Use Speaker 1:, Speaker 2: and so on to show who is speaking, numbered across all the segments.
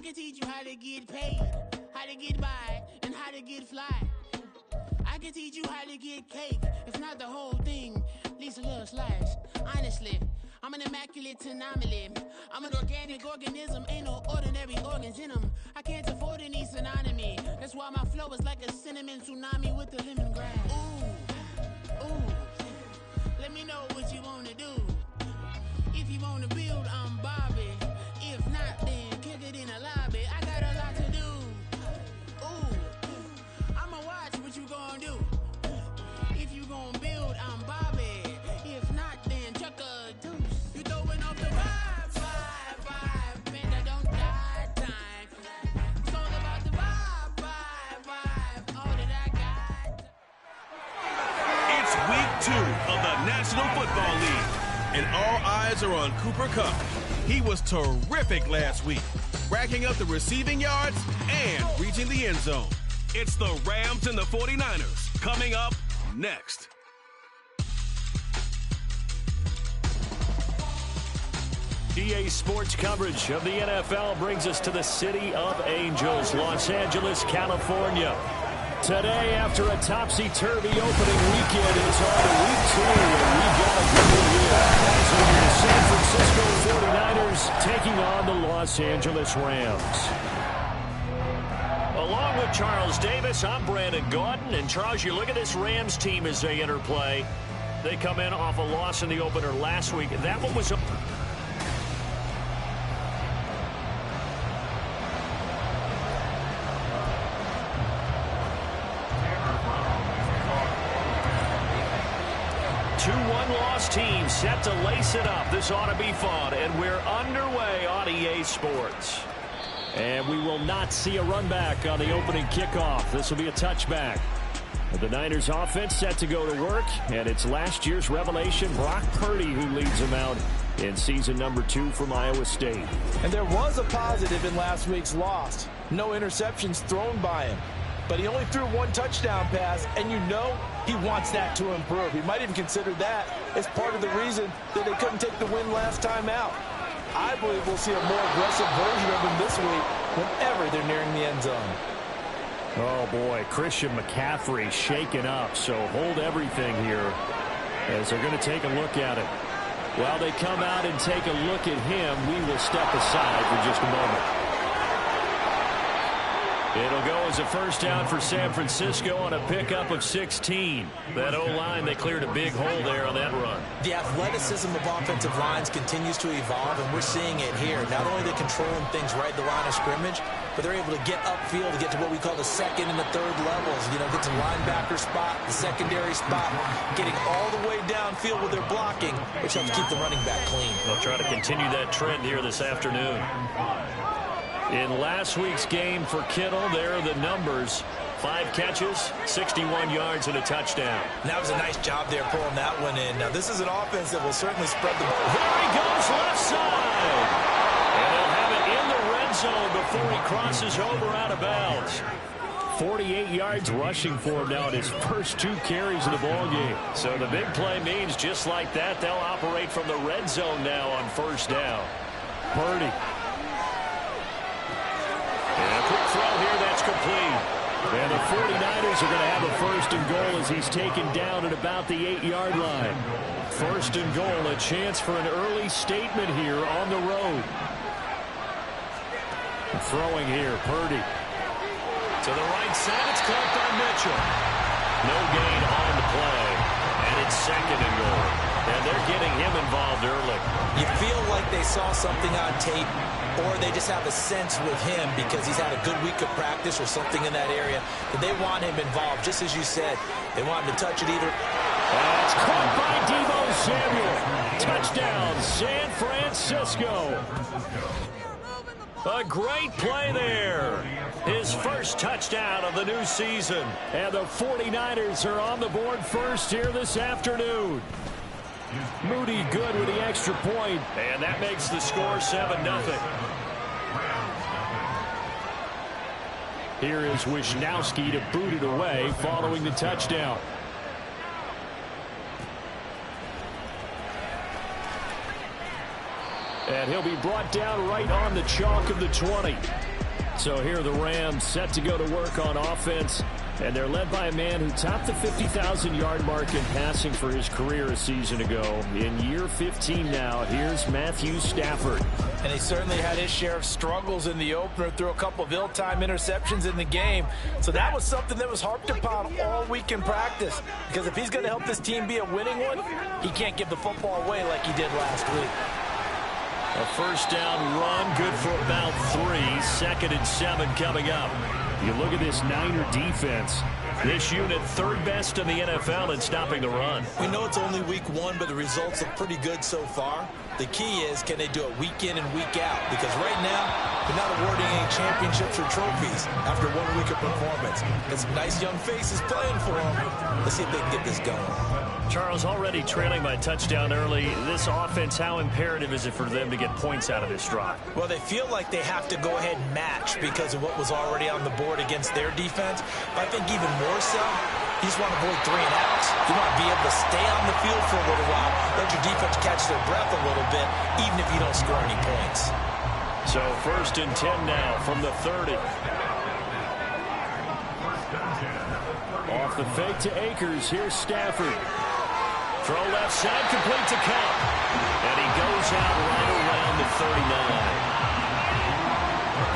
Speaker 1: can teach you how to get paid, how to get by, and how to get fly. I can teach you how to get cake, if not the whole thing, at least a little slice. Honestly, I'm an immaculate anomaly. I'm an organic organism, ain't no ordinary organs in them. I can't afford any synonymy. That's why my flow is like a cinnamon tsunami with the lemongrass. Ooh, ooh, let me know what you wanna do. If you wanna build, I'm Bobby. If not, then kick it in the lobby. I got a lot to do. Ooh, I'ma watch what you gonna do. If you gonna build, I'm Bobby. If not, then chuck a deuce. You throwing off the vibe, man, I don't die time. It's all about the vibe, all that I got.
Speaker 2: It's week 2 of the National Football League, and all eyes are on Cooper Kupp. He was terrific last week, racking up the receiving yards and reaching the end zone. It's the Rams and the 49ers coming up next.
Speaker 3: EA Sports coverage of the NFL brings us to the City of Angels, Los Angeles, California. Today, after a topsy-turvy opening weekend, it's on to week 2, and we've got a good year. So the San Francisco 49ers taking on the Los Angeles Rams. Along with Charles Davis, I'm Brandon Gaudin. And Charles, you look at this Rams team as they interplay. They come in off a loss in the opener last week. That one was a... Two one-loss teams set to lace it up. This ought to be fun, and we're underway on EA Sports. And we will not see a run back on the opening kickoff. This will be a touchback. The Niners offense set to go to work, and it's last year's revelation, Brock Purdy, who leads them out in season number 2 from Iowa State.
Speaker 4: And there was a positive in last week's loss. No interceptions thrown by him. But he only threw 1 touchdown pass, and you know he wants that to improve. He might even consider that as part of the reason that they couldn't take the win last time out. I believe we'll see a more aggressive version of him this week whenever they're nearing the end zone.
Speaker 3: Oh, boy, Christian McCaffrey shaken up, so hold everything here as they're going to take a look at it. While they come out and take a look at him, we will step aside for just a moment. It'll go as a first down for San Francisco on a pickup of 16. That O-line, they cleared a big hole there on that run.
Speaker 5: The athleticism of offensive lines continues to evolve, and we're seeing it here. Not only are they controlling things right at the line of scrimmage, but they're able to get upfield to get to what we call the second and the third levels. You know, get to linebacker spot, the secondary spot, getting all the way downfield with their blocking, which helps keep the running back clean.
Speaker 3: They'll try to continue that trend here this afternoon. In last week's game for Kittle, there are the numbers. 5 catches, 61 yards, and a touchdown.
Speaker 5: And that was a nice job there pulling that one in. Now, this is an offense that will certainly spread the ball.
Speaker 3: There he goes, left side. And they'll have it in the red zone before he crosses over out of bounds. 48 yards rushing for him now in his first 2 carries of the ballgame. So the big play means just like that, they'll operate from the red zone now on first down. Purdy. And a quick throw here, that's complete. And the 49ers are going to have a first and goal as he's taken down at about the 8-yard line. First and goal, a chance for an early statement here on the road. Throwing here, Purdy. To the right side, it's caught by Mitchell. No gain on the play. And it's second and goal. And they're getting him involved early.
Speaker 5: You feel like they saw something on tape, or they just have a sense with him because he's had a good week of practice or something in that area, that they want him involved. Just as you said, they want him to touch it either.
Speaker 3: That's caught by Deebo Samuel. Touchdown, San Francisco. A great play there. His first touchdown of the new season. And the 49ers are on the board first here this afternoon. Moody good with the extra point. And that makes the score 7-0. Here is Wisnowski to boot it away following the touchdown. And he'll be brought down right on the chalk of the 20. So here are the Rams set to go to work on offense. And they're led by a man who topped the 50,000-yard mark in passing for his career a season ago. In year 15 now, here's Matthew Stafford.
Speaker 4: And he certainly had his share of struggles in the opener, threw a couple of ill-timed interceptions in the game. So that was something that was harped upon all week in practice. Because if he's going to help this team be a winning one, he can't give the football away like he did last week.
Speaker 3: A first down run, good for about 3. 2nd and 7 coming up. You look at this Niner defense. This unit third best in the NFL in stopping the run.
Speaker 5: We know it's only week 1, but the results look pretty good so far. The key is, can they do it week in and week out? Because right now, they're not awarding any championships or trophies after 1 week of performance. Got some nice young faces playing for them. Let's see if they can get this going.
Speaker 3: Charles, already trailing by touchdown early. This offense, how imperative is it for them to get points out of this drive?
Speaker 5: Well, they feel like they have to go ahead and match because of what was already on the board against their defense. But I think even more so, you just want to avoid 3 and outs. You want to be able to stay on the field for a little while, let your defense catch their breath a little bit, even if you don't score any points.
Speaker 3: So 1st and 10 now from the 30. Off the fake to Akers. Here's Stafford. Throw left side, complete to Cup. And he goes out right around the 39.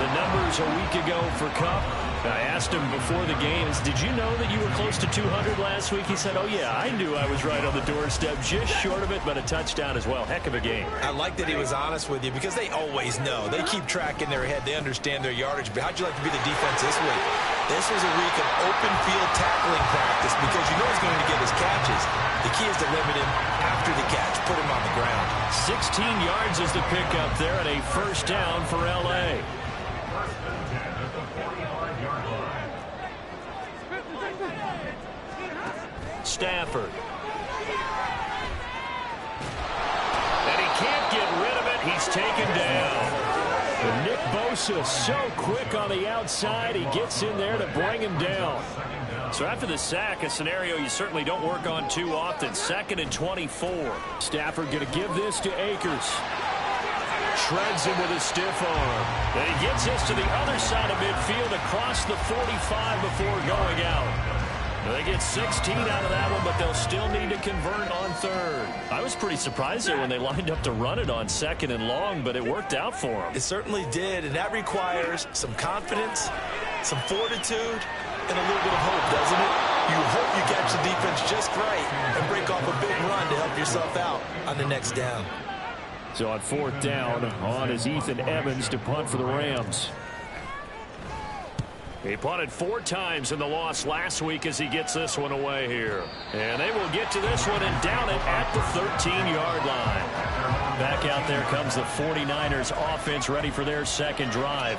Speaker 3: The numbers a week ago for Cup. I asked him before the games, did you know that you were close to 200 last week? He said, oh, yeah, I knew I was right on the doorstep, just short of it, but a touchdown as well. Heck of a game.
Speaker 5: I like that he was honest with you because they always know. They keep track in their head. They understand their yardage. But how'd you like to be the defense this week? This was a week of open field tackling practice because you know he's going to get his catches. The key is to limit him after the catch, put him on the ground.
Speaker 3: 16 yards is the pickup there and a first down for L.A. Stafford. And he can't get rid of it. He's taken down. And Nick Bosa so quick on the outside. He gets in there to bring him down. So after the sack, a scenario you certainly don't work on too often. 2nd and 24. Stafford going to give this to Akers. Shreds him with a stiff arm. And he gets this to the other side of midfield across the 45 before going out. They get 16 out of that one, but they'll still need to convert on 3rd. I was pretty surprised there when they lined up to run it on 2nd and long, but it worked out for them.
Speaker 5: It certainly did, and that requires some confidence, some fortitude, and a little bit of hope, doesn't it? You hope you catch the defense just right and break off a big run to help yourself out on the next down.
Speaker 3: So on 4th down, on is Ethan Evans to punt for the Rams. He punted 4 times in the loss last week as he gets this one away here. And they will get to this one and down it at the 13-yard line. Back out there comes the 49ers offense ready for their 2nd drive.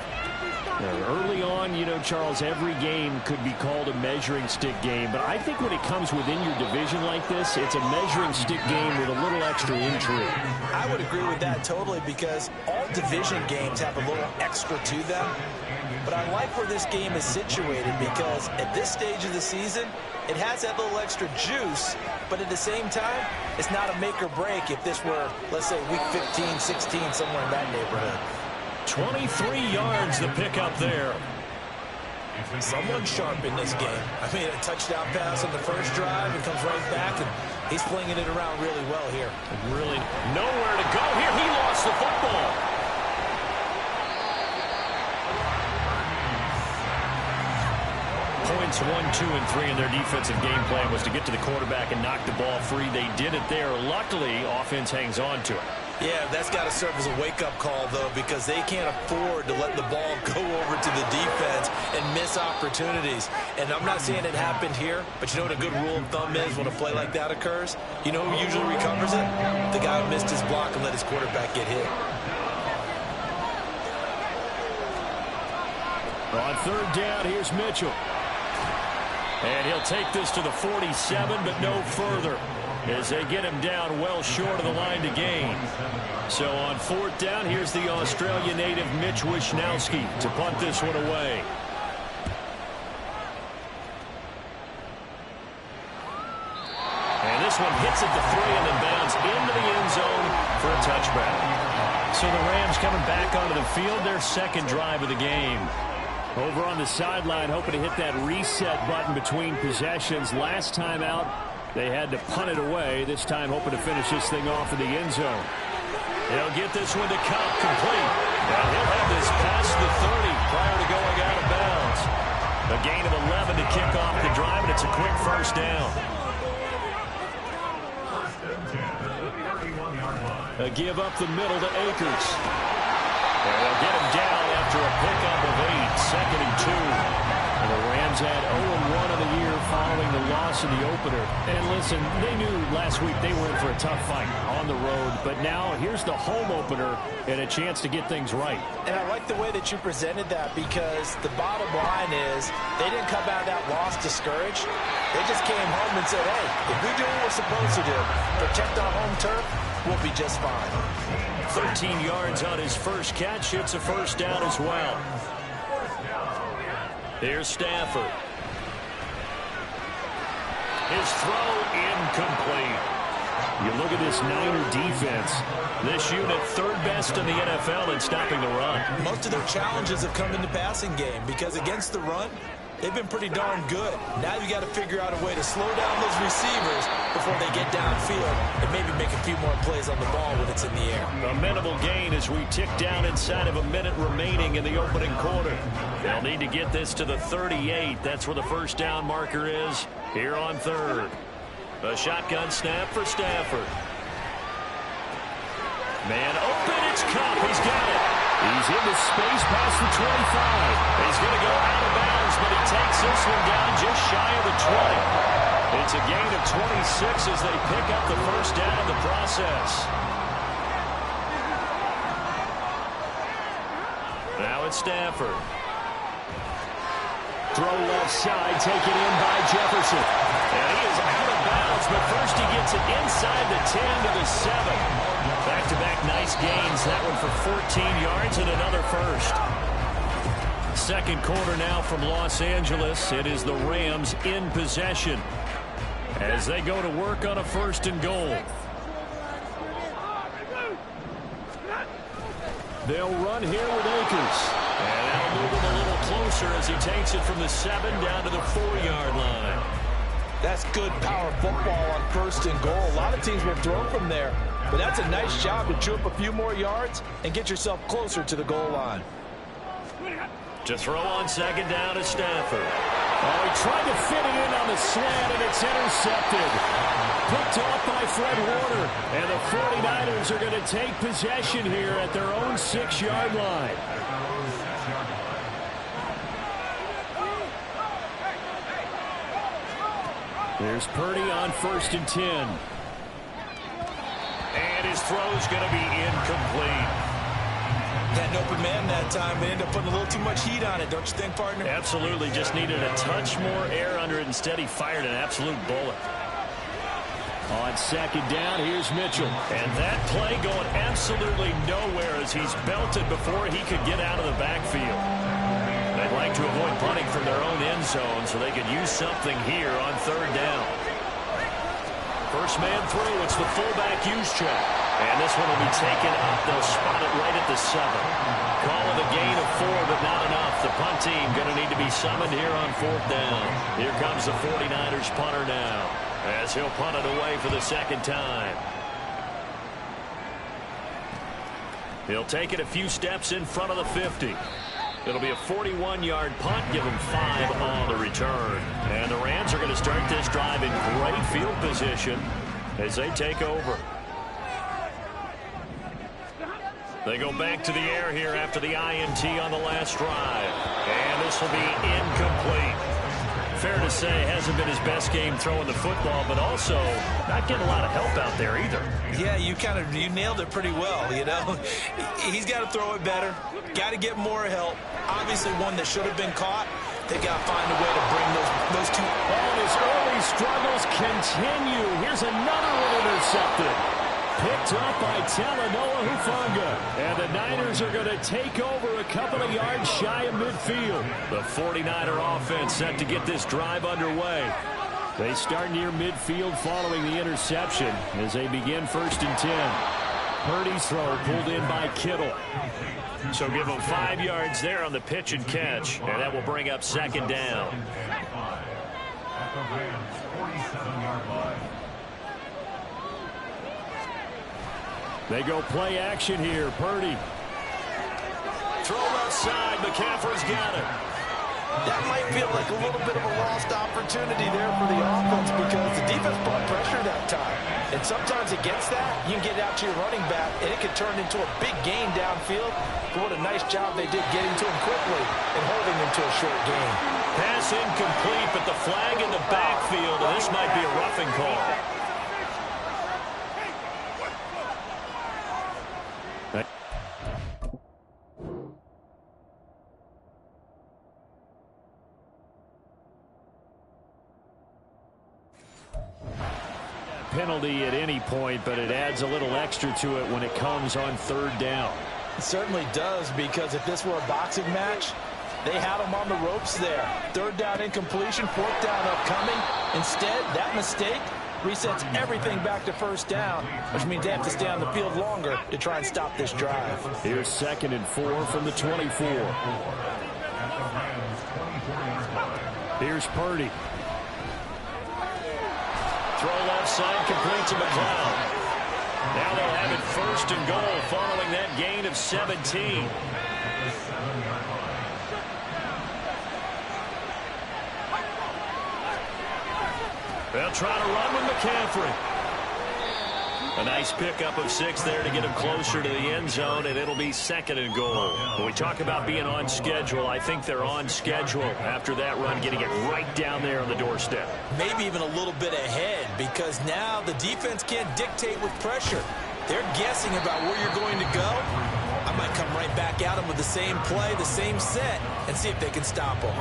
Speaker 3: Now, early on, you know, Charles, every game could be called a measuring stick game. But I think when it comes within your division like this, it's a measuring stick game with a little extra intrigue.
Speaker 5: I would agree with that totally because all division games have a little extra to them. But I like where this game is situated because at this stage of the season, it has that little extra juice, but at the same time, it's not a make or break if this were, let's say, week 15, 16, somewhere in that neighborhood.
Speaker 3: 23 yards the pickup there.
Speaker 5: Someone sharp in this game. I mean, a touchdown pass on the first drive and comes right back, and he's flinging it around really well here.
Speaker 3: Really nowhere to go here. He lost the football. Points 1, 2, and 3 in their defensive game plan was to get to the quarterback and knock the ball free. They did it there. Luckily, offense hangs on to it.
Speaker 5: Yeah, that's got to serve as a wake-up call, though, because they can't afford to let the ball go over to the defense and miss opportunities. And I'm not saying it happened here, but you know what a good rule of thumb is when a play like that occurs? You know who usually recovers it? The guy who missed his block and let his quarterback get hit.
Speaker 3: On 3rd down, here's Mitchell. And he'll take this to the 47, but no further, as they get him down well short of the line to gain. So on 4th down, here's the Australia native Mitch Wishnowsky to punt this one away. And this one hits at the 3 and then bounds into the end zone for a touchback. So the Rams coming back onto the field, their second drive of the game. Over on the sideline, hoping to hit that reset button between possessions. Last time out, they had to punt it away. This time hoping to finish this thing off in the end zone. They'll get this one to Cobb complete. And he'll have this past the 30 prior to going out of bounds. A gain of 11 to kick off the drive, and it's a quick first down. A give up the middle to Akers. And they'll get him down after a pickup of 8, 2nd and 2. And the Rams had 0-1 of the year following the loss in the opener. And listen, they knew last week they were in for a tough fight on the road. But now here's the home opener and a chance to get things right.
Speaker 4: And I like the way that you presented that, because the bottom line is they didn't come out of that loss discouraged. They just came home and said, hey, if we do what we're supposed to do, protect our home turf, we'll be just fine.
Speaker 3: 13 yards on his first catch. It's a first down as well. Here's Stafford. His throw incomplete. You look at this Niner defense. This unit third best in the NFL in stopping the run.
Speaker 5: Most of their challenges have come in the passing game, because against the run, they've been pretty darn good. Now you got to figure out a way to slow down those receivers before they get downfield and maybe make a few more plays on the ball when it's in the air.
Speaker 3: A minimal gain as we tick down inside of a minute remaining in the opening quarter. They'll need to get this to the 38. That's where the first down marker is here on third. A shotgun snap for Stafford. Man open, it's Kupp. He's got it. He's into space past the 25. He's going to go out of bounds, but he takes this one down just shy of the 20. It's a gain of 26 as they pick up the first down in the process. Now it's Stafford. Throw left side, taken in by Jefferson. And he is out of bounds, but first he gets it inside the 10 to the 7. Back-to-back nice gains. That one for 14 yards and another first. Second quarter now from Los Angeles. It is the Rams in possession as they go to work on a 1st and goal. They'll run here with Akers. And that'll move him a little closer as he takes it from the 7 down to the 4-yard line.
Speaker 4: That's good power football on 1st and goal. A lot of teams will throw from there, but that's a nice job to chew up a few more yards and get yourself closer to the goal line.
Speaker 3: To throw on 2nd down is Stafford. Oh, he tried to fit it in on the slant, and it's intercepted. Picked off by Fred Warner. And the 49ers are going to take possession here at their own 6-yard line. There's Purdy on 1st and 10. And his throw's going to be incomplete.
Speaker 5: Had an open man that time, but ended up putting a little too much heat on it, don't you think, partner?
Speaker 3: Absolutely. Just needed a touch more air under it. Instead, he fired an absolute bullet. On 2nd down, here's Mitchell. And that play going absolutely nowhere as he's belted before he could get out of the backfield. They'd like to avoid punting from their own end zone so they could use something here on 3rd down. First man through, it's the fullback use check. And this one will be taken up. They'll spot it right at the 7. Call it a gain of 4, but not enough. The punt team going to need to be summoned here on 4th down. Here comes the 49ers punter now, as he'll punt it away for the 2nd time. He'll take it a few steps in front of the 50. It'll be a 41-yard punt, give him 5 on the return. And the Rams are going to start this drive in great field position as they take over. They go back to the air here after the INT on the last drive. And this will be incomplete. Fair to say, hasn't been his best game throwing the football, but also not getting a lot of help out there either.
Speaker 5: Yeah, you nailed it pretty well, you know. He's got to throw it better. Got to get more help. Obviously one that should have been caught. They got to find a way to bring those two.
Speaker 3: And his early struggles continue. Here's another one intercepted. Picked up by Talanoa Hufanga. And the Niners are going to take over a couple of yards shy of midfield. The 49er offense set to get this drive underway. They start near midfield following the interception as they begin 1st and 10. Purdy's throw pulled in by Kittle. So give him 5 yards there on the pitch and catch, and that will bring up second down. They go play action here. Purdy. Throw left side. McCaffrey's got it.
Speaker 4: That might feel like a little bit of a lost opportunity there for the offense because the defense brought pressure that time. And sometimes against that, you can get it out to your running back, and it could turn into a big gain downfield. But what a nice job they did getting to him quickly and holding him to a short gain.
Speaker 3: Pass incomplete, but the flag in the backfield, and this might be a roughing call. Penalty at any point, but it adds a little extra to it when it comes on third down.
Speaker 4: It certainly does, because if this were a boxing match, they had him on the ropes there. Third down incompletion, fourth down upcoming. Instead, that mistake resets everything back to first down, which means they have to stay on the field longer to try and stop this drive.
Speaker 3: Here's 2nd and 4 from the 24. Here's Purdy. Throw left side, complete to McLeod. Now they'll have it 1st and goal following that gain of 17. They'll try to run with McCaffrey. A nice pickup of 6 there to get him closer to the end zone, and it'll be 2nd and goal. When we talk about being on schedule, I think they're on schedule after that run, getting it right down there on the doorstep.
Speaker 5: Maybe even a little bit ahead, because now the defense can't dictate with pressure. They're guessing about where you're going to go. I might come right back at them with the same play, the same set, and see if they can stop them.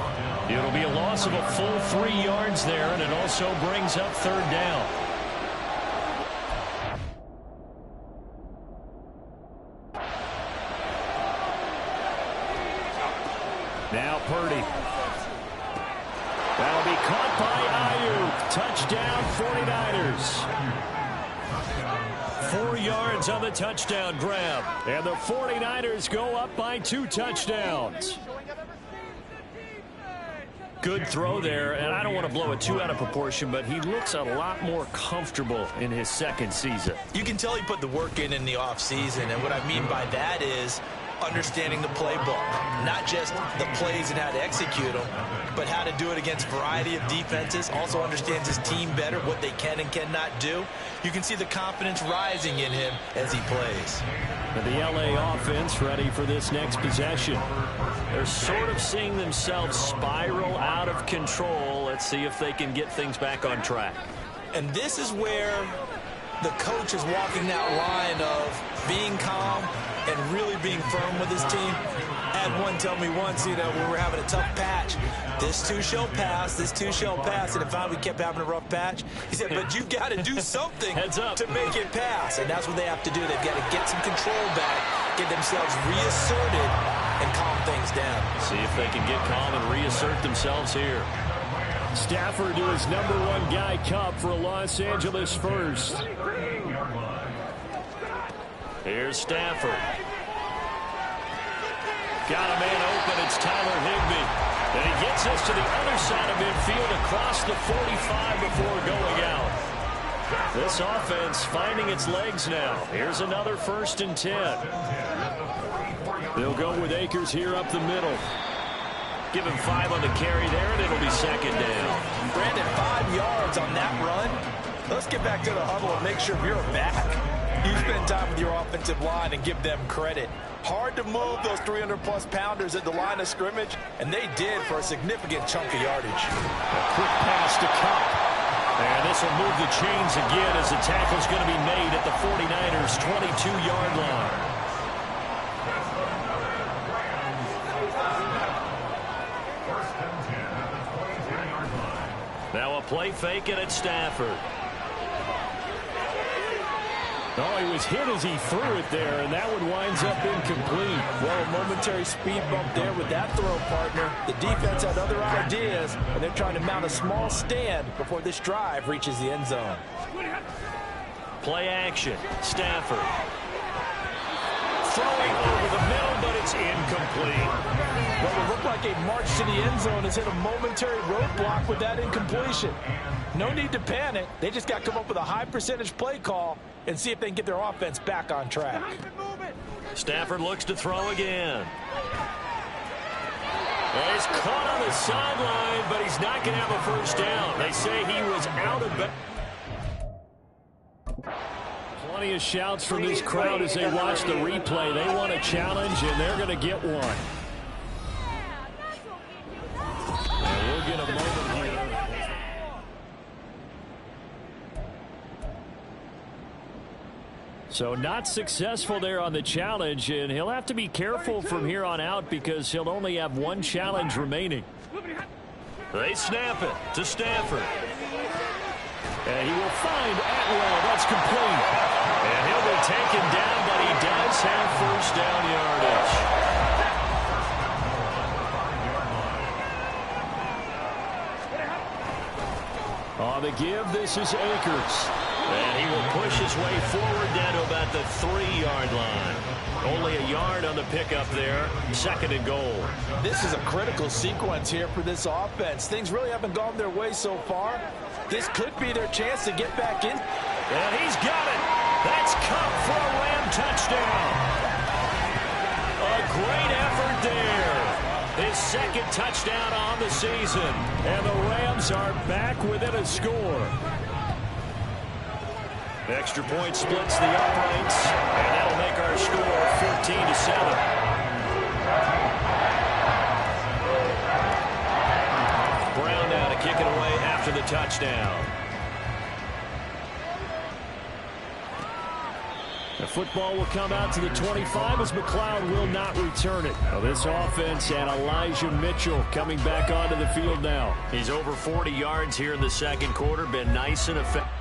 Speaker 3: It'll be a loss of a full 3 yards there, and it also brings up third down. Now Purdy. That'll be caught by Ayuk. Touchdown 49ers. 4 yards on the touchdown grab. And the 49ers go up by 2 touchdowns. Good throw there, and I don't want to blow it too out of proportion, but he looks a lot more comfortable in his 2nd season.
Speaker 5: You can tell he put the work in the offseason, and what I mean by that is understanding the playbook, not just the plays and how to execute them, but how to do it against a variety of defenses. Also understands his team better, what they can and cannot do. You can see the confidence rising in him as he plays.
Speaker 3: And the LA offense ready for this next possession. They're sort of seeing themselves spiral out of control. Let's see if they can get things back on track.
Speaker 5: And this is where the coach is walking that line of being calm and really being firm with his team. I had one tell me once, when we're having a tough patch, this too shall pass, this too shall pass, and if we kept having a rough patch, he said, but you've got to do something to make it pass, and that's what they have to do. They've got to get some control back, get themselves reasserted, and calm things down.
Speaker 3: See if they can get calm and reassert themselves here. Stafford to his #1 guy, Cup, for Los Angeles first. Here's Stafford. Got a man open. It's Tyler Higbee. And he gets us to the other side of midfield across the 45 before going out. This offense finding its legs now. Here's another 1st and 10. They'll go with Akers here up the middle. Give him 5 on the carry there, and it'll be 2nd down.
Speaker 4: Brandon, 5 yards on that run. Let's get back to the huddle and make sure you're back. You spend time with your offensive line and give them credit. Hard to move those 300-plus pounders at the line of scrimmage, and they did for a significant chunk of yardage.
Speaker 3: A quick pass to Cup. And this will move the chains again as the tackle's going to be made at the 49ers' 22-yard line. Now a play fake, and it's Stafford. Oh, he was hit as he threw it there, and that one winds up incomplete.
Speaker 4: Well, a momentary speed bump there with that throw, partner. The defense had other ideas, and they're trying to mount a small stand before this drive reaches the end zone.
Speaker 3: Play action. Stafford. throwing over the middle, but it's incomplete.
Speaker 4: Well, it looked like a march to the end zone has hit a momentary roadblock with that incompletion. No need to panic. They just got to come up with a high percentage play call and see if they can get their offense back on track.
Speaker 3: Stafford looks to throw again. He's caught on the sideline, but he's not going to have a first down. They say he was out of bounds. Plenty of shouts from this crowd as they watch the replay. They want a challenge, and they're going to get one. And we'll get a moment here. So not successful there on the challenge, and he'll have to be careful from here on out because he'll only have one challenge remaining. They snap it to Stafford. And he will find Atwell. That's complete. And he'll be taken down, but he does have first down yardage. On the give, this is Akers. And he will push his way forward down to about the 3-yard line. Only a yard on the pickup there. 2nd and goal.
Speaker 4: This is a critical sequence here for this offense. Things really haven't gone their way so far. This could be their chance to get back in.
Speaker 3: And he's got it. That's Cup for a Ram touchdown. A great effort there. His 2nd touchdown on the season. And the Rams are back within a score. Extra point splits the uprights, and that'll make our score 14-7. Brown now to kick it away after the touchdown. The football will come out to the 25 as McLeod will not return it. Now this offense and Elijah Mitchell coming back onto the field now. He's over 40 yards here in the 2nd quarter, been nice and effective.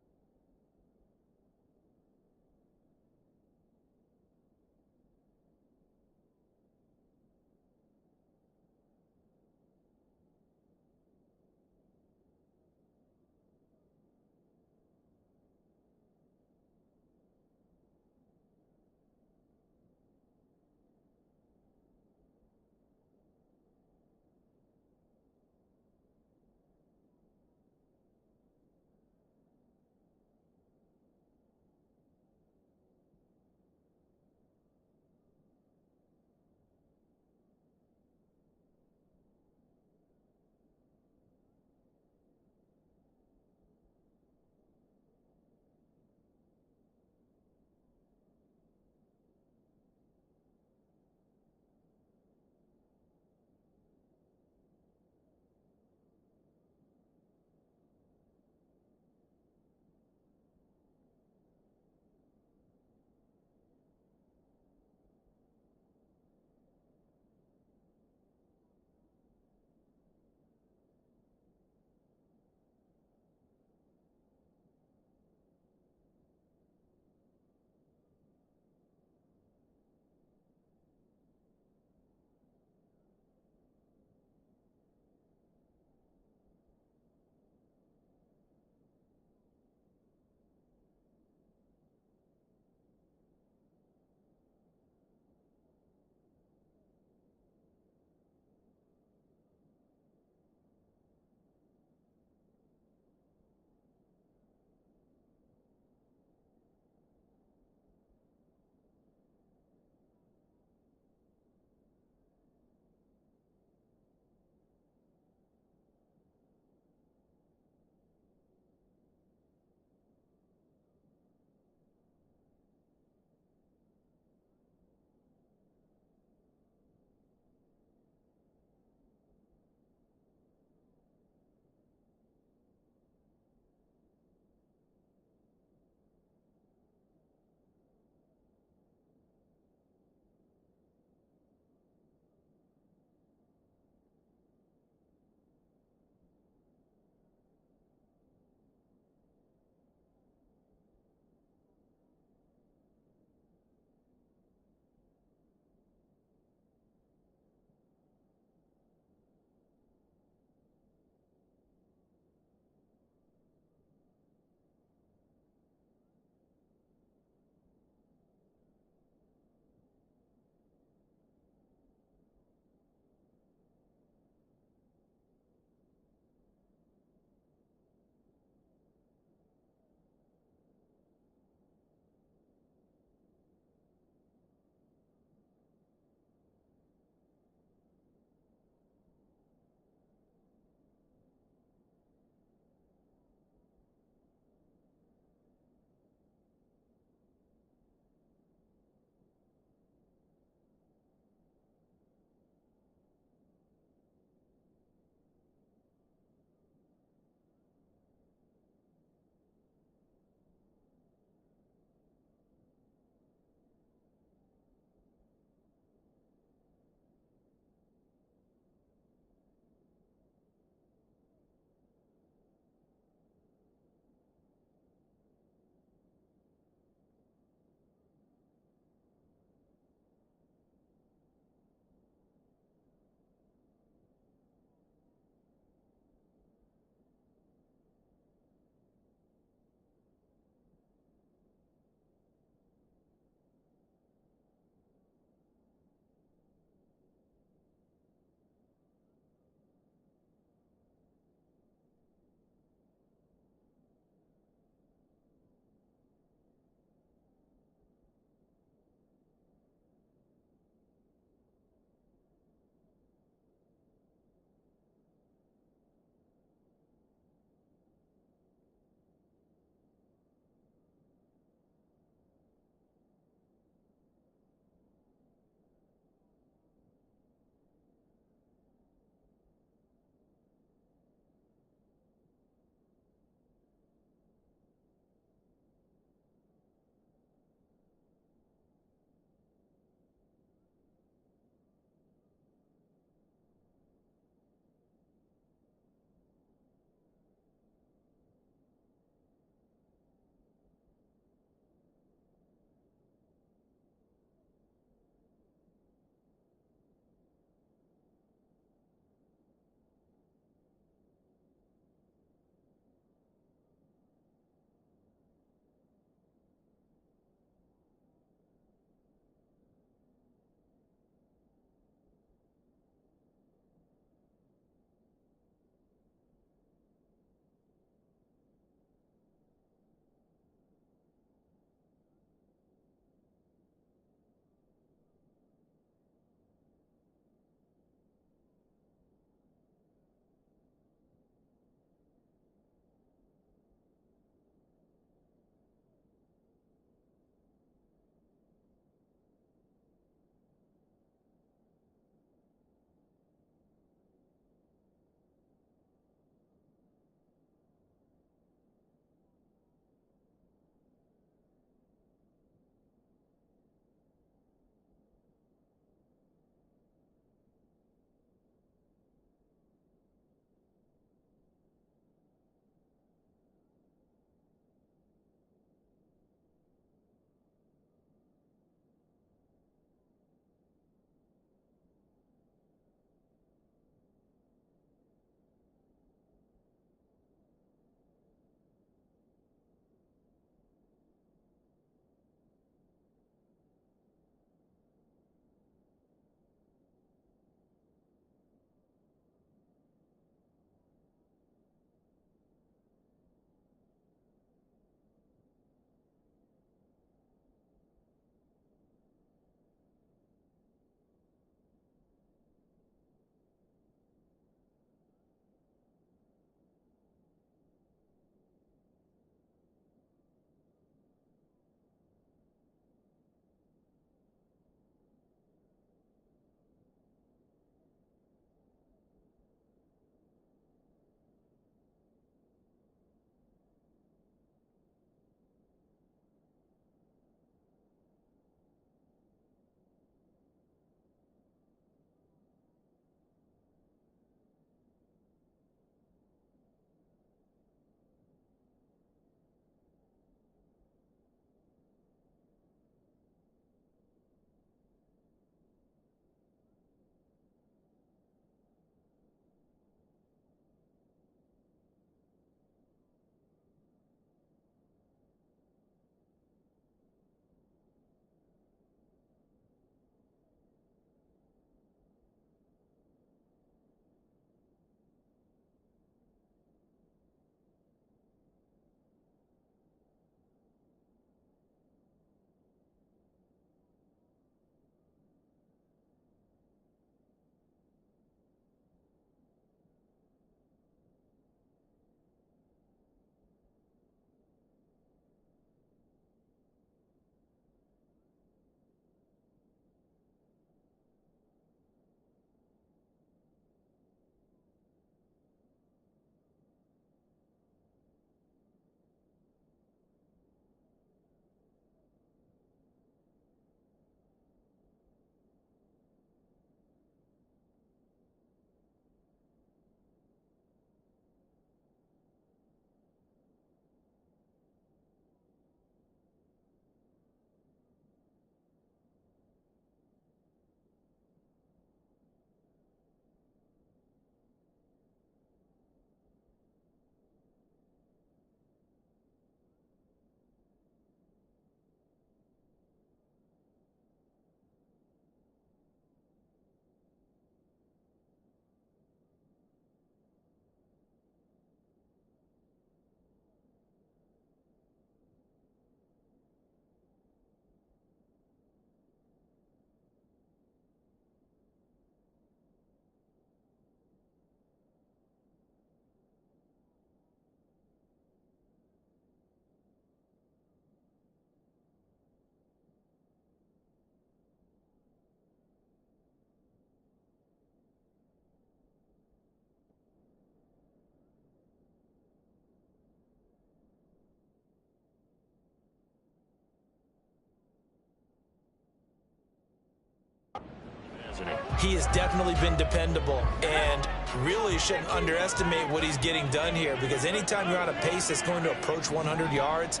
Speaker 5: He has definitely been dependable, and really shouldn't underestimate what he's getting done here, because anytime you're on a pace that's going to approach 100 yards,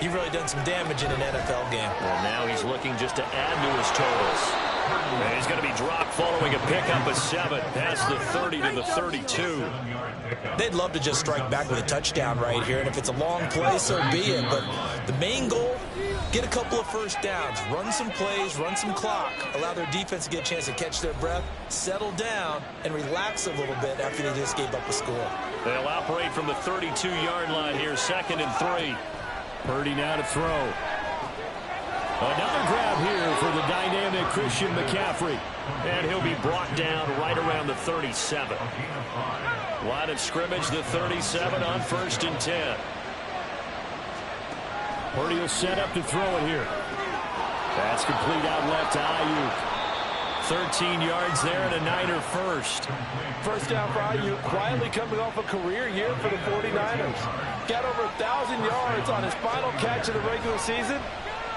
Speaker 5: you've really done some damage in an NFL game.
Speaker 3: Well, now he's looking just to add to his totals. And he's going to be dropped following a pickup of 7 past the 30 to the 32.
Speaker 5: They'd love to just strike back with a touchdown right here, and if it's a long play, so be it. But the main goal, get a couple of first downs, run some plays, run some clock, allow their defense to get a chance to catch their breath, settle down, and relax a little bit after they just gave up a score.
Speaker 3: They'll operate from the 32-yard line here, 2nd and 3. Purdy now to throw. Another grab here for the dynamic Christian McCaffrey. And he'll be brought down right around the 37. Line of scrimmage, the 37 on 1st and 10. Purdy will set up to throw it here. That's complete out left to Ayuk. 13 yards there and a Niner first.
Speaker 4: First down for Ayuk, quietly coming off a career year for the 49ers. Got over 1,000 yards on his final catch of the regular season.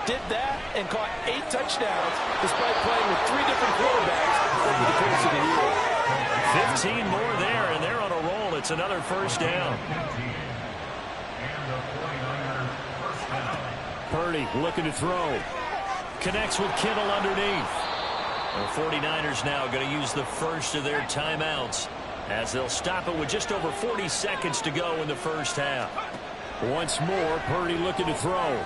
Speaker 4: Did that and caught 8 touchdowns despite playing with 3 different quarterbacks over the course of the year.
Speaker 3: 15 more there, and they're on a roll. It's another first down. Purdy looking to throw. Connects with Kittle underneath. The 49ers now going to use the first of their timeouts as they'll stop it with just over 40 seconds to go in the first half. Once more, Purdy looking to throw.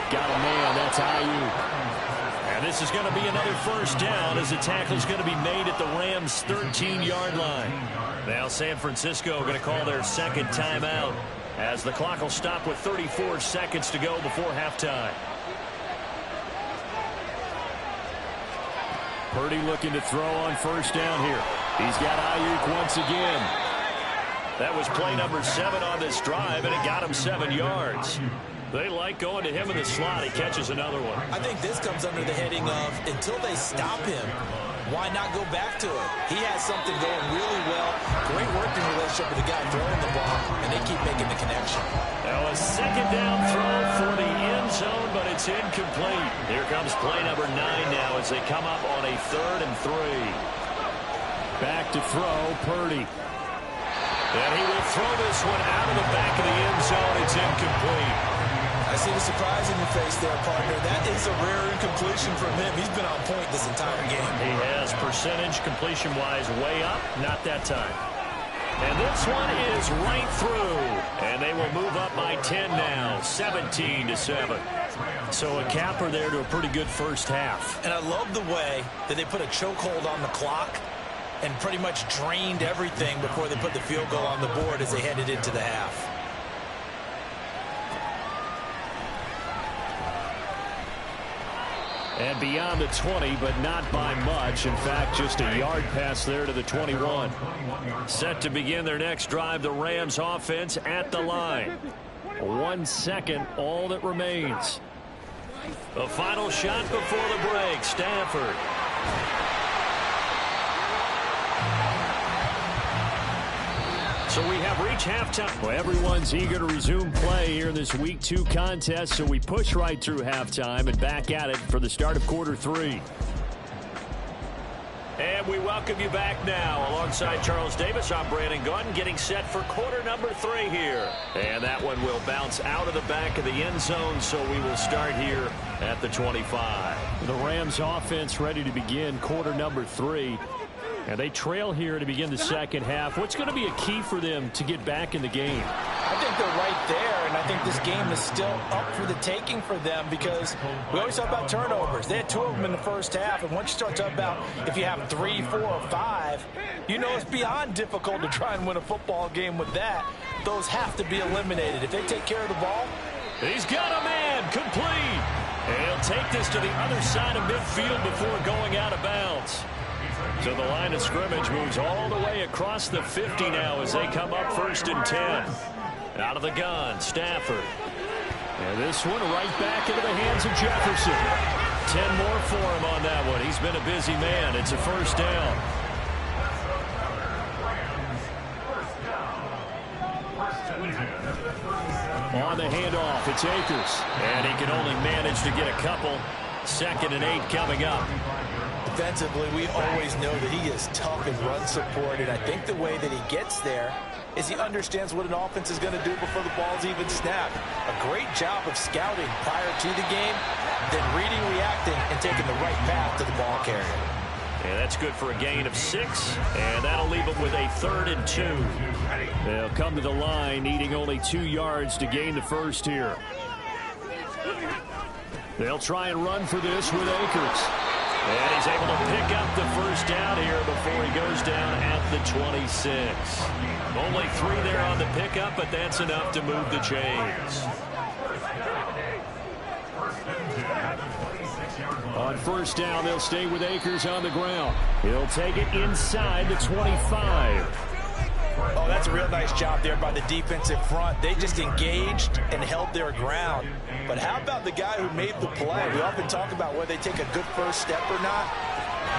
Speaker 3: Got a man, that's Ayuk. And this is going to be another first down as the tackle is going to be made at the Rams' 13-yard line. Now San Francisco going to call their second timeout as the clock will stop with 34 seconds to go before halftime. Purdy looking to throw on first down here. He's got Ayuk once again. That was play number 7 on this drive, and it got him 7 yards. They like going to him in the slot. He catches another one.
Speaker 5: I think this comes under the heading of, until they stop him, why not go back to it? He has something going really well. Great working relationship with the guy throwing the ball, and they keep making the connection.
Speaker 3: Now a second down throw for the end zone, but it's incomplete. Here comes play number 9 now as they come up on a 3rd and 3. Back to throw, Purdy. And he will throw this one out of the back of the end zone. It's incomplete.
Speaker 5: I see the surprise in your face there, partner. That is a rare incompletion from him. He's been on point this entire game.
Speaker 3: He has percentage completion-wise way up. Not that time. And this one is right through. And they will move up by 10 now, 17-7. So a capper there to a pretty good first half.
Speaker 5: And I love the way that they put a chokehold on the clock and pretty much drained everything before they put the field goal on the board as they headed into the half.
Speaker 3: And beyond the 20, but not by much. In fact, just a yard pass there to the 21. Set to begin their next drive, the Rams offense at the line. 1 second, all that remains. The final shot before the break, Stafford. So we have reached halftime. Well, everyone's eager to resume play here in this Week 2 contest, so we push right through halftime and back at it for the start of quarter 3. And we welcome you back now. Alongside Charles Davis, I'm Brandon Gaudin, getting set for quarter number 3 here. And that one will bounce out of the back of the end zone, so we will start here at the 25. The Rams offense ready to begin quarter number 3. And they trail here to begin the second half. What's going to be a key for them to get back in the game?
Speaker 4: I think they're right there, and I think this game is still up for the taking for them because we always talk about turnovers. They had 2 of them in the first half, and once you start talking about if you have 3, 4, or 5, you know it's beyond difficult to try and win a football game with that. Those have to be eliminated. If they take care of the ball.
Speaker 3: He's got a man, complete. And he'll take this to the other side of midfield before going out of bounds. So the line of scrimmage moves all the way across the 50 now as they come up 1st and 10. Out of the gun, Stafford. And this one right back into the hands of Jefferson. 10 more for him on that one. He's been a busy man. It's a first down. On the handoff, it's Akers. And he can only manage to get a couple. 2nd and 8 coming up.
Speaker 5: defensively, we always know that he is tough in run support, and I think the way that he gets there is he understands what an offense is going to do before the ball's even snapped. A great job of scouting prior to the game, then reading, reacting, and taking the right path to the ball carrier.
Speaker 3: And that's good for a gain of 6, and that'll leave them with a 3rd and 2. They'll come to the line needing only 2 yards to gain the first here. They'll try and run for this with Akers. And he's able to pick up the first down here before he goes down at the 26. Only 3 there on the pickup, but that's enough to move the chains. On first down, they'll stay with Akers on the ground. He'll take it inside the 25.
Speaker 5: Oh, that's a real nice job there by the defensive front. They just engaged and held their ground. But how about the guy who made the play? We often talk about whether they take a good first step or not.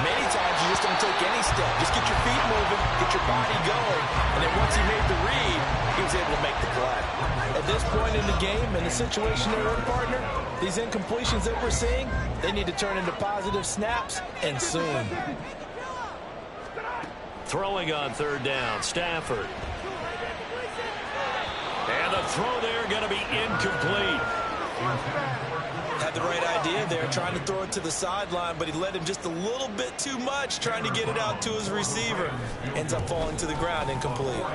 Speaker 5: Many times you just don't take any step. Just get your feet moving, get your body going, and then once he made the read, he was able to make the play. At this point in the game, in the situation they're in, partner, these incompletions that we're seeing, they need to turn into positive snaps, and soon.
Speaker 3: Throwing on 3rd down, Stafford. And the throw there going to be incomplete.
Speaker 5: Had the right idea there, trying to throw it to the sideline, but he led him just a little bit too much, trying to get it out to his receiver. Ends up falling to the ground, incomplete.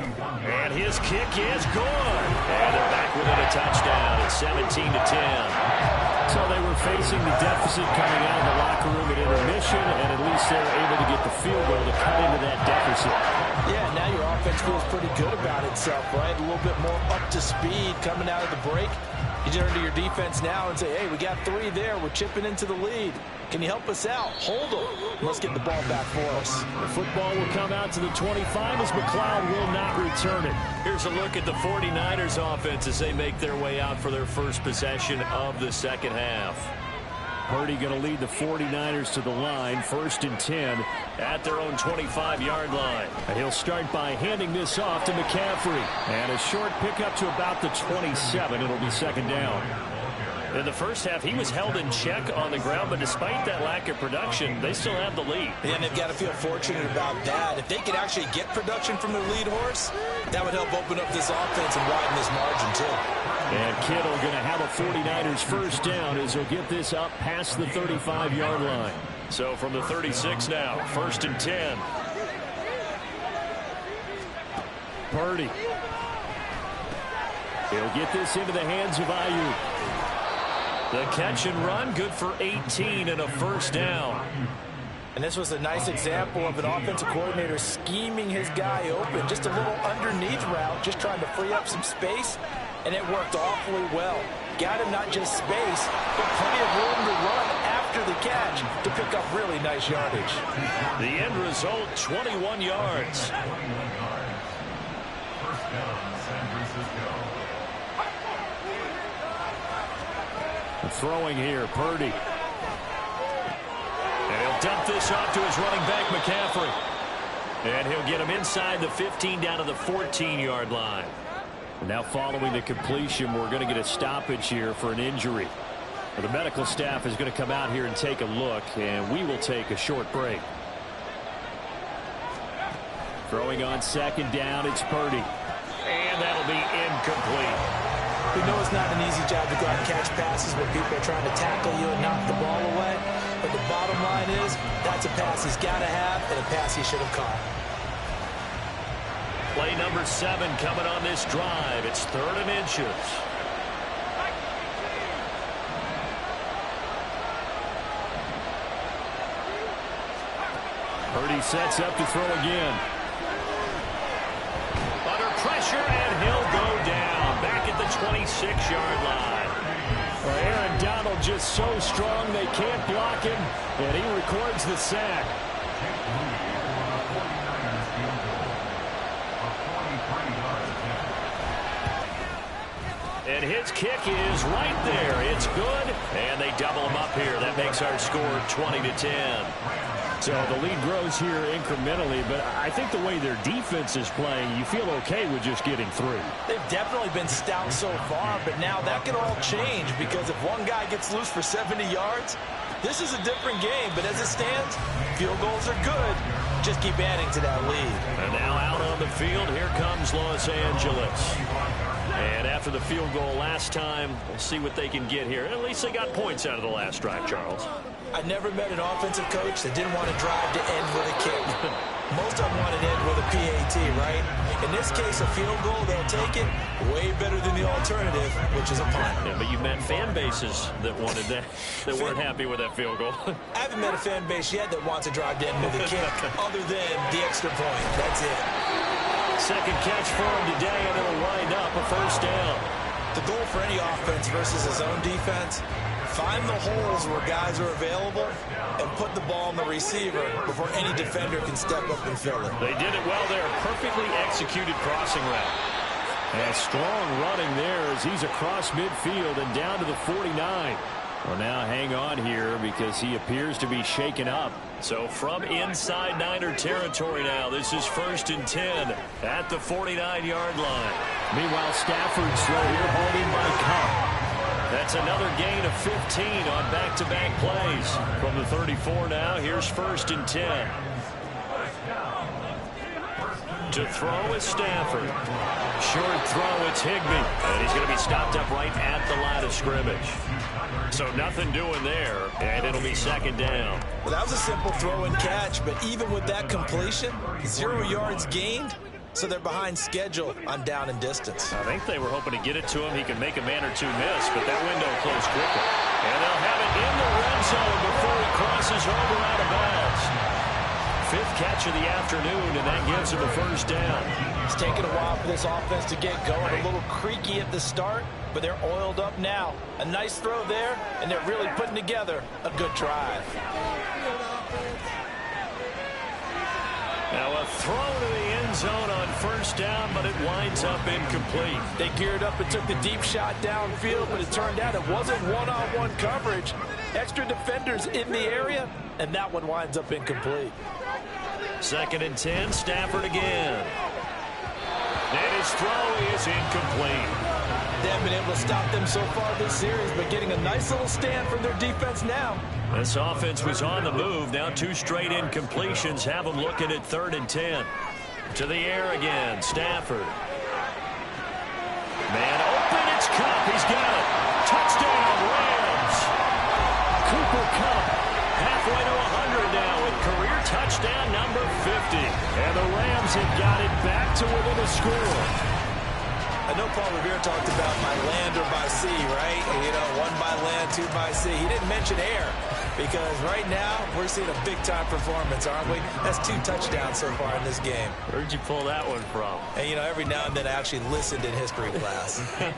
Speaker 3: And his kick is good. And they're back within a touchdown at 17-10. So they were facing the deficit coming out of the locker room at intermission, and at least they were able to get the field goal to cut into that deficit.
Speaker 5: Yeah, now your offense feels pretty good about itself, right? A little bit more up to speed coming out of the break. You turn to your defense now and say, hey, we got 3 there. We're chipping into the lead. Can you help us out? Hold them. Let's get the ball back for us.
Speaker 3: The football will come out to the 25 as McLeod will not return it. Here's a look at the 49ers offense as they make their way out for their first possession of the second half. Purdy going to lead the 49ers to the line, 1st and 10 at their own 25-yard line. And he'll start by handing this off to McCaffrey. And a short pickup to about the 27. It'll be 2nd down. In the first half, he was held in check on the ground, but despite that lack of production, they still have the lead.
Speaker 5: And they've got to feel fortunate about that. If they could actually get production from their lead horse, that would help open up this offense and widen this margin, too.
Speaker 3: And Kittle going to have a 49ers first down as he'll get this up past the 35-yard line. So from the 36 now, 1st and 10. Purdy. He'll get this into the hands of Ayuk. The catch and run, good for 18 and a first down.
Speaker 5: And this was a nice example of an offensive coordinator scheming his guy open. Just a little underneath route, just trying to free up some space, and it worked awfully well. Got him not just space, but plenty of room to run after the catch to pick up really nice yardage.
Speaker 3: The end result, 21 yards. Throwing here, Purdy. And he'll dump this off to his running back, McCaffrey. And he'll get him inside the 15 down to the 14-yard line. Now following the completion, we're going to get a stoppage here for an injury. The medical staff is going to come out here and take a look, and we will take a short break. Throwing on 2nd down, it's Purdy. And that'll be incomplete.
Speaker 5: We know it's not an easy job to go out and catch passes when people are trying to tackle you and knock the ball away. But the bottom line is, that's a pass he's got to have and a pass he should have caught.
Speaker 3: Play number 7 coming on this drive. It's 3rd and inches. Purdy sets up to throw again. Under pressure, and he'll go down. Back at the 26-yard line. Well, Aaron Donald just so strong they can't block him, and he records the sack. And his kick is right there. It's good, and they double him up here. That makes our score 20-10. So the lead grows here incrementally, but I think the way their defense is playing, you feel okay with just getting through.
Speaker 5: They've definitely been stout so far, but now that can all change because if one guy gets loose for 70 yards, this is a different game. But as it stands,
Speaker 4: Field goals are good. Just keep adding to that lead.
Speaker 3: And now out on the field, here comes Los Angeles. And after the field goal last time, we'll see what they can get here. At least they got points out of the last drive, Charles.
Speaker 5: I never met an offensive coach that didn't want to drive to end with a kick. Most of them want to end with a PAT, right? In this case, a field goal, they'll take it. Way better than the alternative, which is a punt.
Speaker 3: Yeah, but you met fan bases that wanted that, that weren't happy with that field goal.
Speaker 5: I haven't met a fan base yet that wants to drive to end with a kick other than the extra point. That's it.
Speaker 3: Second catch for him today, and it'll wind up a first down.
Speaker 5: The goal for any offense versus his own defense, find the holes where guys are available and put the ball on the receiver before any defender can step up and fill it.
Speaker 3: They did it well there. Perfectly executed crossing route. And strong running there as he's across midfield and down to the 49. Well, now hang on here because he appears to be shaken up. So from inside Niner territory now, this is 1st and 10 at the 49-yard line. Meanwhile, Stafford's throw here hauled in by Cup. That's another gain of 15 on back-to-back plays. From the 34 now, here's 1st and 10. To throw is Stafford. Short throw, it's Higbee. And he's going to be stopped up right at the line of scrimmage. So nothing doing there, and it'll be 2nd down.
Speaker 5: Well, that was a simple throw and catch, but even with that completion, 0 yards gained, so they're behind schedule on down and distance.
Speaker 3: I think they were hoping to get it to him. He could make a man or two miss, but that window closed quickly. And they'll have it in the red zone before he crosses over out of bounds. 5th catch of the afternoon, and that gives him a first down.
Speaker 4: It's taken a while for this offense to get going. A little creaky at the start, but they're oiled up now. A nice throw there, and they're really putting together a good drive.
Speaker 3: Now a throw to the end zone on 1st down, but it winds up incomplete.
Speaker 4: They geared up and took the deep shot downfield, but it turned out it wasn't one-on-one coverage. Extra defenders in the area, and that one winds up incomplete.
Speaker 3: 2nd and 10, Stafford again. And his throw is incomplete.
Speaker 4: They haven't been able to stop them so far this series, but getting a nice little stand from their defense now.
Speaker 3: This offense was on the move. Now 2 straight incompletions have them looking at 3rd and 10. To the air again, Stafford. Man open, it's Cup. He's got it. Touchdown, Rams. Cooper Kupp halfway to 100 now with career touchdown number 50. And the Rams have got it back to within a score.
Speaker 5: I know Paul Revere talked about by land or by sea, right? You know, 1 by land, 2 by sea. He didn't mention air because right now we're seeing a big-time performance, aren't we? That's 2 touchdowns so far in this game.
Speaker 3: Where'd you pull that one from?
Speaker 5: And, you know, every now and then I actually listened in history class.
Speaker 3: And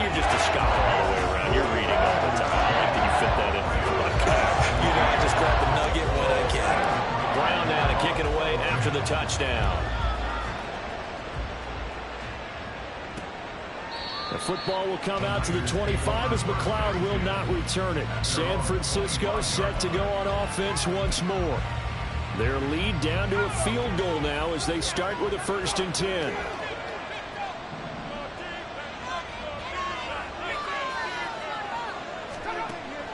Speaker 3: you're just a scholar all the way around. You're reading all the time. I like that you fit that in.
Speaker 5: You know, I just grab the nugget when I can.
Speaker 3: Brown now to kick it away after the touchdown. The football will come out to the 25 as McLeod will not return it. San Francisco set to go on offense once more. Their lead down to a field goal now as they start with a 1st and 10.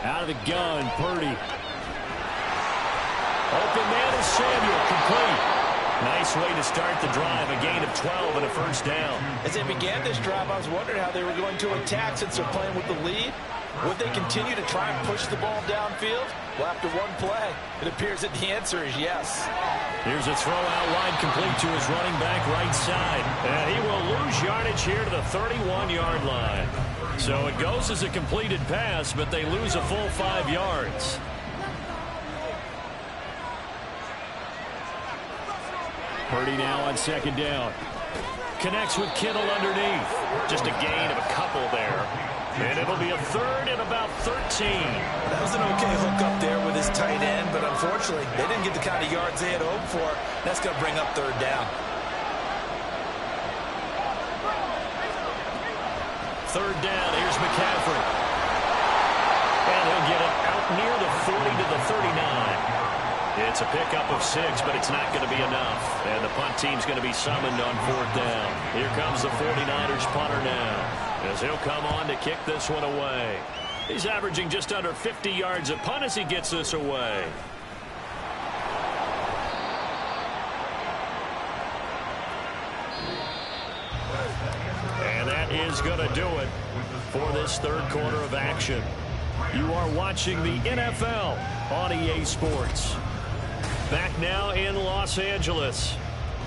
Speaker 3: Out of the gun, Purdy. Open man is Samuel, complete. Nice way to start the drive, a gain of 12 and a first down.
Speaker 4: As they began this drive, I was wondering how they were going to attack since they're playing with the lead. Would they continue to try and push the ball downfield? Well, after one play, it appears that the answer is yes.
Speaker 3: Here's a throw out wide, complete to his running back right side. And he will lose yardage here to the 31-yard line. So it goes as a completed pass, but they lose a full 5 yards. Purdy now on 2nd down. Connects with Kittle underneath. Just a gain of a couple there. And it'll be a 3rd and about 13.
Speaker 5: That was an okay hook up there with his tight end, but unfortunately, they didn't get the kind of yards they had hoped for. That's going to bring up 3rd down.
Speaker 3: 3rd down, here's McCaffrey. And he'll get it out near the 40 to the 39. It's a pickup of 6, but it's not going to be enough. And the punt team's going to be summoned on 4th down. Here comes the 49ers punter now, as he'll come on to kick this one away. He's averaging just under 50 yards a punt as he gets this away. And that is going to do it for this third quarter of action. You are watching the NFL on EA Sports. Back now in Los Angeles.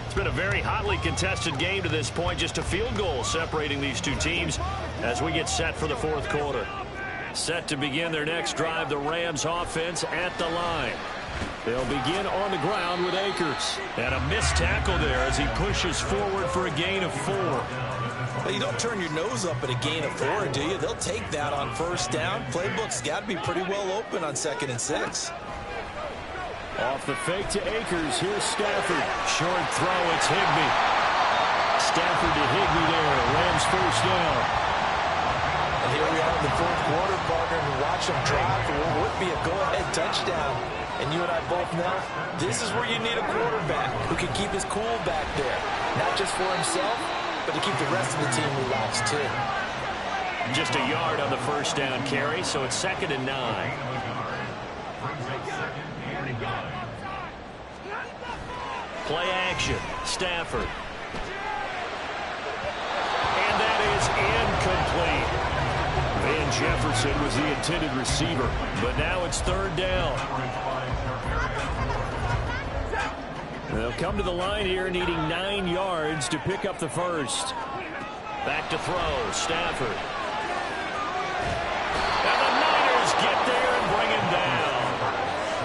Speaker 3: It's been a very hotly contested game to this point. Just a field goal separating these two teams as we get set for the fourth quarter. Set to begin their next drive, the Rams offense at the line. They'll begin on the ground with Akers. And a missed tackle there as he pushes forward for a gain of 4.
Speaker 5: Well, you don't turn your nose up at a gain of 4, do you? They'll take that on first down. Playbook's got to be pretty well open on 2nd and 6.
Speaker 3: Off the fake to Akers. Here's Stafford. Short throw. It's Higbee. Stafford to Higbee there. Rams first down.
Speaker 5: And here we are in the fourth quarter, partner, and watch them drive for what would be a go-ahead touchdown. And you and I both know this is where you need a quarterback who can keep his cool back there. Not just for himself, but to keep the rest of the team relaxed too.
Speaker 3: Just a yard on the first down carry, so it's 2nd and 9. Play action. Stafford. And that is incomplete. Van Jefferson was the intended receiver, but now it's 3rd down. They'll come to the line here needing 9 yards to pick up the first. Back to throw. Stafford. And the Niners get there and bring him down.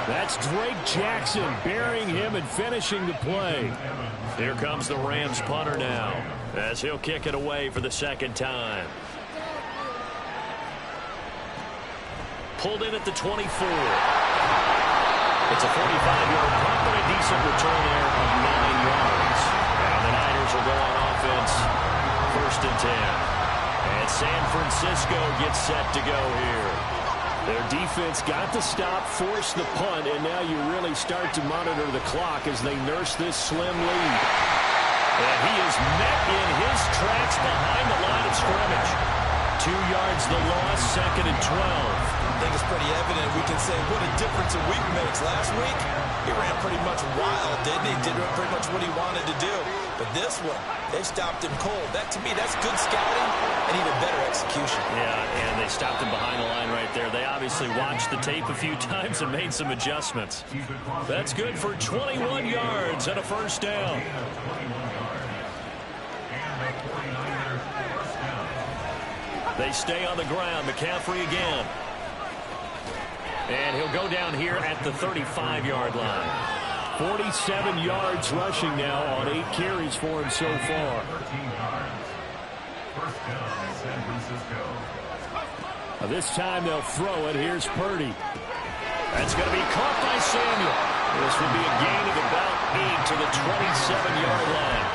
Speaker 3: That's Drake Jackson burying him and finishing the play. Here comes the Rams punter now as he'll kick it away for the 2nd time. Pulled in at the 24. It's a 45-yard punt, but a decent return there of 9 yards. And the Niners will go on offense, 1st and 10. And San Francisco gets set to go here. Their defense got the stop, forced the punt, and now you really start to monitor the clock as they nurse this slim lead. And he is met in his tracks behind the line of scrimmage. 2 yards the loss, 2nd and 12.
Speaker 5: I think it's pretty evident. We can say what a difference a week makes. Last week, he ran pretty much wild, didn't he? Did pretty much what he wanted to do. But this one, they stopped him cold. That, to me, that's good scouting and even better execution.
Speaker 3: Yeah, and they stopped him behind the line right there. They obviously watched the tape a few times and made some adjustments. That's good for 21 yards and a first down. They stay on the ground. McCaffrey again. And he'll go down here at the 35-yard line. 47 yards rushing now on 8 carries for him so far. Now this time they'll throw it. Here's Purdy. That's going to be caught by Samuel. This will be a gain of about 8 to the 27-yard line.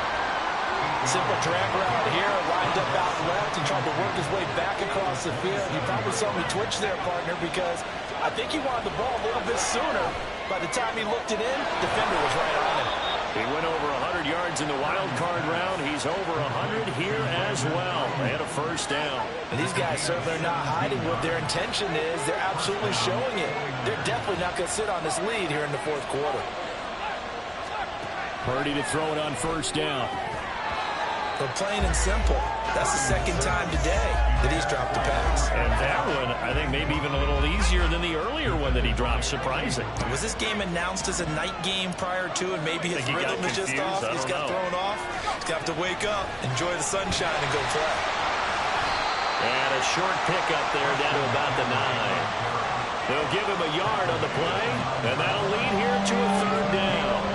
Speaker 5: Simple drag route here, lined up out left and tried to work his way back across the field. You probably saw me twitch there, partner, because I think he wanted the ball a little bit sooner. By the time he looked it in, defender was right on him.
Speaker 3: He went over 100 yards in the wild card round. He's over 100 here as well. And a first down.
Speaker 5: And these guys certainly are not hiding what their intention is. They're absolutely showing it. They're definitely not going to sit on this lead here in the fourth quarter.
Speaker 3: Purdy to throw it on first down.
Speaker 5: But plain and simple, that's the 2nd time today that he's dropped the pass.
Speaker 3: And that one, I think, maybe even a little easier than the earlier one that he dropped. Surprising.
Speaker 5: Was this game announced as a night game prior to, and maybe his rhythm is just off? He's got thrown off. He's got to wake up, enjoy the sunshine, and go play.
Speaker 3: And a short pickup there down to about the 9. They'll give him a yard on the play, and that'll lead here to a 3rd down.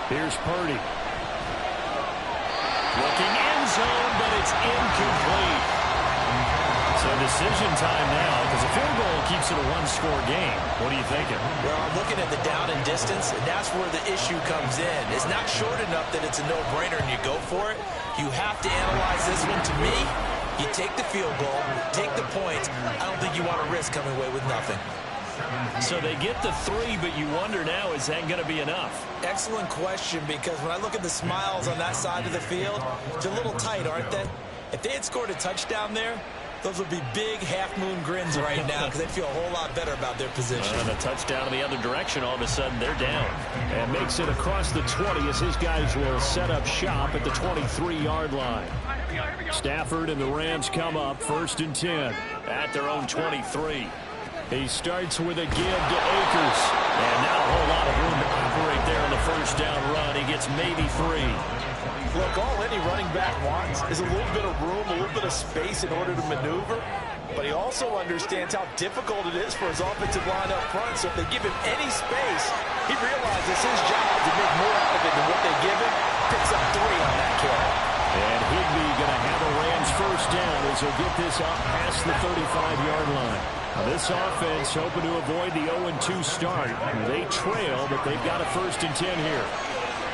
Speaker 3: Here's Purdy. Looking end zone, but it's incomplete. So decision time now, because a field goal keeps it a one-score game. What are you thinking?
Speaker 5: Well, I'm looking at the down and distance, and that's where the issue comes in. It's not short enough that it's a no-brainer and you go for it. You have to analyze this one. To me, you take the field goal, take the points. I don't think you want to risk coming away with nothing.
Speaker 3: So they get the 3, but you wonder now, is that going to be enough?
Speaker 5: Excellent question, because when I look at the smiles on that side of the field, it's a little tight, aren't they? If they had scored a touchdown there, Those would be big half-moon grins right now because they feel a whole lot better about their position.
Speaker 3: And a touchdown in the other direction, all of a sudden they're down. And makes it across the 20 as his guys will set up shop at the 23-yard line. Stafford and the Rams come up 1st and 10 at their own 23. He starts with a give to Akers. And not a whole lot of room to operate there on the first down run. He gets maybe 3.
Speaker 4: Look, all any running back wants is a little bit of room, a little bit of space in order to maneuver. But he also understands how difficult it is for his offensive line up front. So if they give him any space, he realizes it's his job to make more out of it than what they give him. Picks up 3 on that carry.
Speaker 3: And Higbee going to have a Rams first down as he'll get this up past the 35-yard line. Now this offense hoping to avoid the 0-2 start. They trail, but they've got a 1st and 10 here.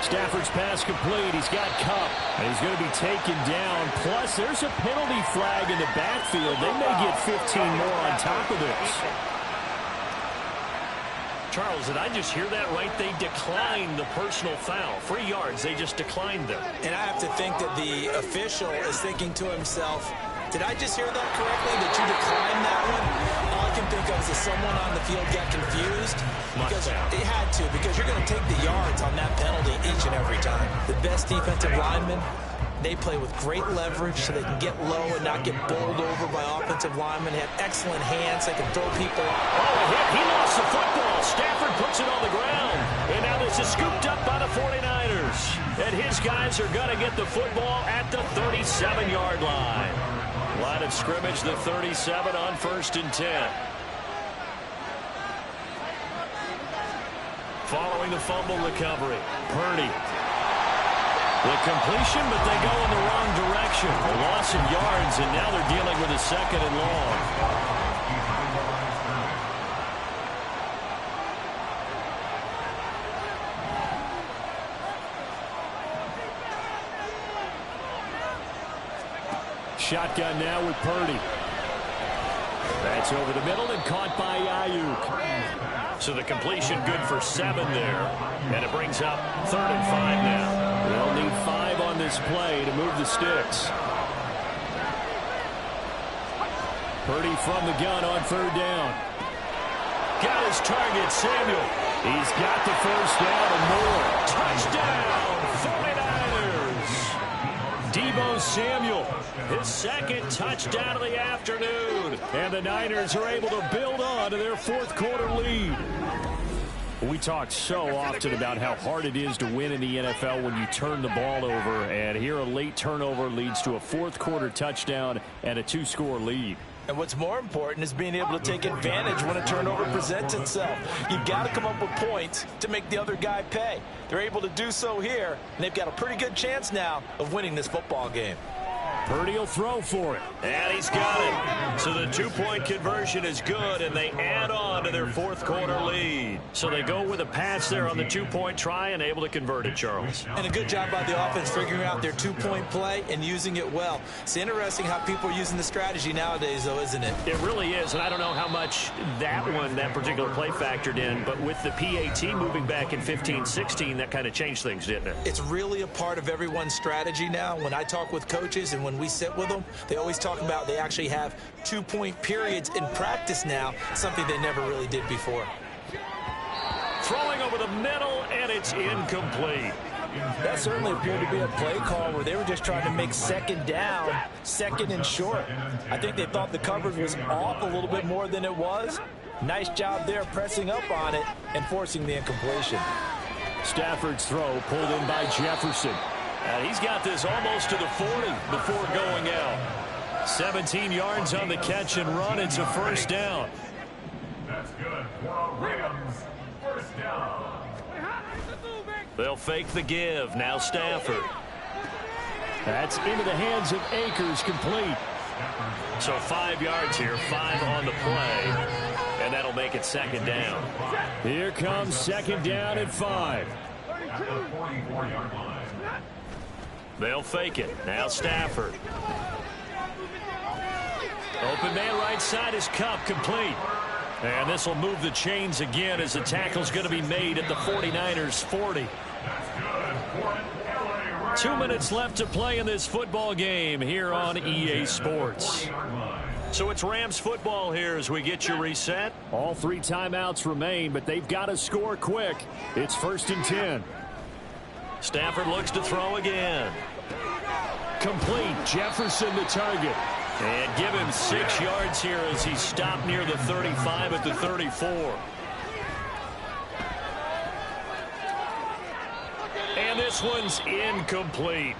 Speaker 3: Stafford's pass complete. He's got Kupp. And he's going to be taken down. Plus, there's a penalty flag in the backfield. They may get 15 more on top of this. Charles, did I just hear that right? They declined the personal foul. 3 yards. They just declined them.
Speaker 5: And I have to think that the official is thinking to himself, did I just hear that correctly, that you declined that one? All I can think of is that someone on the field got confused. Because it had to, because you're going to take the yards on that penalty each and every time. The best defensive linemen, they play with great leverage so they can get low and not get bowled over by offensive linemen. They have excellent hands. They can throw people up.
Speaker 3: Oh, a hit. He lost the football. Stafford puts it on the ground. And now this is scooped up by the 49ers. And his guys are going to get the football at the 37-yard line. Line of scrimmage, the 37 on 1st and 10. Following the fumble recovery, Purdy. The completion, but they go in the wrong direction. A loss of yards, and now they're dealing with a 2nd and long. Shotgun now with Purdy. That's over the middle and caught by Ayuk. So the completion good for 7 there. And it brings up 3rd and 5 now. They'll need 5 on this play to move the sticks. Purdy from the gun on 3rd down. Got his target, Samuel. He's got the first down and more. Touchdown, 49ers. Deebo Samuel, his 2nd touchdown of the afternoon. And the Niners are able to build on to their 4th quarter lead. We talk so often about how hard it is to win in the NFL when you turn the ball over. And here a late turnover leads to a 4th quarter touchdown and a 2-score lead.
Speaker 4: And what's more important is being able to take advantage when a turnover presents itself. You've got to come up with points to make the other guy pay. They're able to do so here, and they've got a pretty good chance now of winning this football game.
Speaker 3: Purdy will throw for it. And he's got it. So the 2-point conversion is good, and they add on to their 4th quarter lead. So they go with a pass there on the 2-point try and able to convert it, Charles.
Speaker 5: And a good job by the offense figuring out their 2-point play and using it well. It's interesting how people are using the strategy nowadays, though, isn't it?
Speaker 3: It really is, and I don't know how much that particular play factored in, but with the PAT moving back in 15-16, that kind of changed things, didn't it?
Speaker 5: It's really a part of everyone's strategy now. When I talk with coaches and when we sit with them, they always talk about they actually have 2-point periods in practice now, something they never really did before.
Speaker 3: Throwing over the middle, and it's incomplete.
Speaker 4: That certainly appeared to be a play call where they were just trying to make 2nd down, 2nd and short. I think they thought the coverage was off a little bit more than it was. Nice job there pressing up on it and forcing the incompletion.
Speaker 3: Stafford's throw pulled in by Jefferson. And he's got this almost to the 40 before going out. 17 yards on the catch and run. It's a 1st down.
Speaker 6: That's good for Rams. 1st down.
Speaker 3: They'll fake the give. Now Stafford. That's into the hands of Akers, complete. So 5 yards here, 5 on the play. And that'll make it 2nd down. Here comes 2nd down at 5. They'll fake it. Now Stafford. Open man right side is Kupp, complete. And this will move the chains again as the tackle's going to be made at the 49ers 40. 2 minutes left to play in this football game here on EA Sports. So it's Rams football here as we get you reset.
Speaker 7: All 3 timeouts remain, but they've got to score quick. It's 1st and 10.
Speaker 3: Stafford looks to throw again.
Speaker 7: Complete. Jefferson the target.
Speaker 3: And give him 6 yards here as he stopped near the 35 at the 34. And this one's incomplete.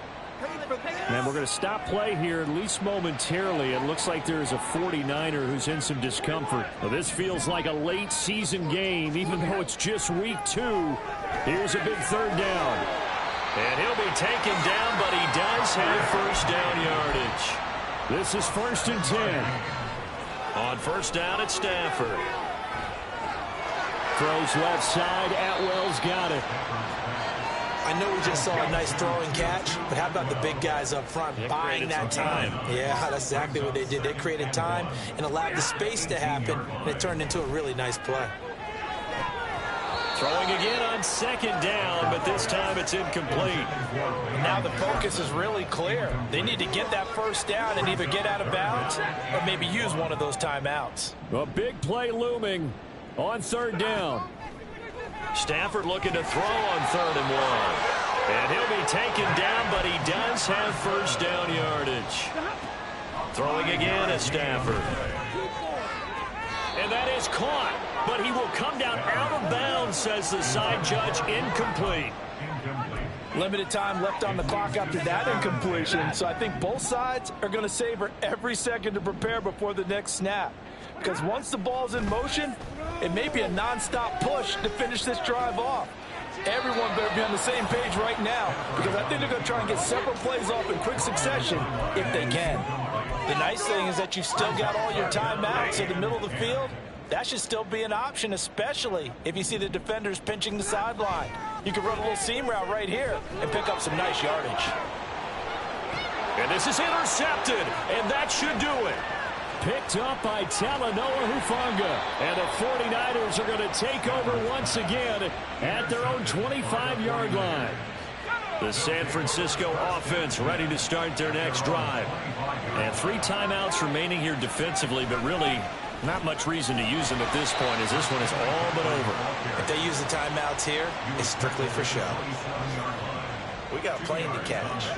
Speaker 7: And we're going to stop play here, at least momentarily. It looks like there's a 49er who's in some discomfort. Well, this feels like a late season game, even though it's just week 2. Here's a big 3rd down.
Speaker 3: And he'll be taken down, but he does have first down yardage.
Speaker 7: This is 1st and 10.
Speaker 3: On first down, it's Stafford.
Speaker 7: Throws left side. Atwell's got it.
Speaker 5: I know we just saw a nice throwing catch, but how about the big guys up front buying that time? Yeah, that's exactly what they did. They created time and allowed the space to happen, and it turned into a really nice play.
Speaker 3: Throwing again on 2nd down, but this time it's incomplete.
Speaker 4: Now the focus is really clear. They need to get that first down and either get out of bounds or maybe use one of those timeouts.
Speaker 7: A big play looming on 3rd down.
Speaker 3: Stafford looking to throw on 3rd and 1. And he'll be taken down, but he does have first down yardage. Throwing again at Stafford. And that is caught, but he will come down out of bounds, says the side judge. Incomplete.
Speaker 4: Limited time left on the clock after that incompletion, so I think both sides are going to savor every second to prepare before the next snap. Because once the ball's in motion, it may be a nonstop push to finish this drive off. Everyone better be on the same page right now, because I think they're going to try and get several plays off in quick succession if they can. The nice thing is that you've still got all your timeouts in the middle of the field. That should still be an option, especially if you see the defenders pinching the sideline. You can run a little seam route right here and pick up some nice yardage.
Speaker 3: And this is intercepted, and that should do it.
Speaker 7: Picked up by Talanoa Hufanga. And the 49ers are going to take over once again at their own 25-yard line. The San Francisco offense ready to start their next drive. And 3 timeouts remaining here defensively, but really not much reason to use them at this point, as this one is all but over.
Speaker 5: If they use the timeouts here, it's strictly for show. We got a plane to catch.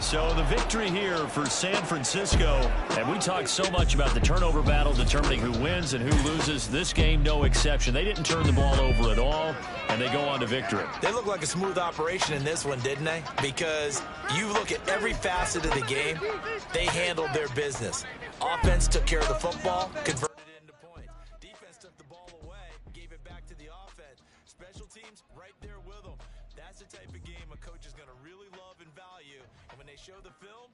Speaker 3: So the victory here for San Francisco, and we talked so much about the turnover battle determining who wins and who loses. This game, no exception. They didn't turn the ball over at all, and they go on to victory.
Speaker 5: They look like a smooth operation in this one, didn't they? Because you look at every facet of the game, they handled their business. Offense took care of the football, converted it into points. Defense took the ball away, gave it back to the offense. Special teams right there with them. That's the type of game a coach is going to really love and value. And when they show the film,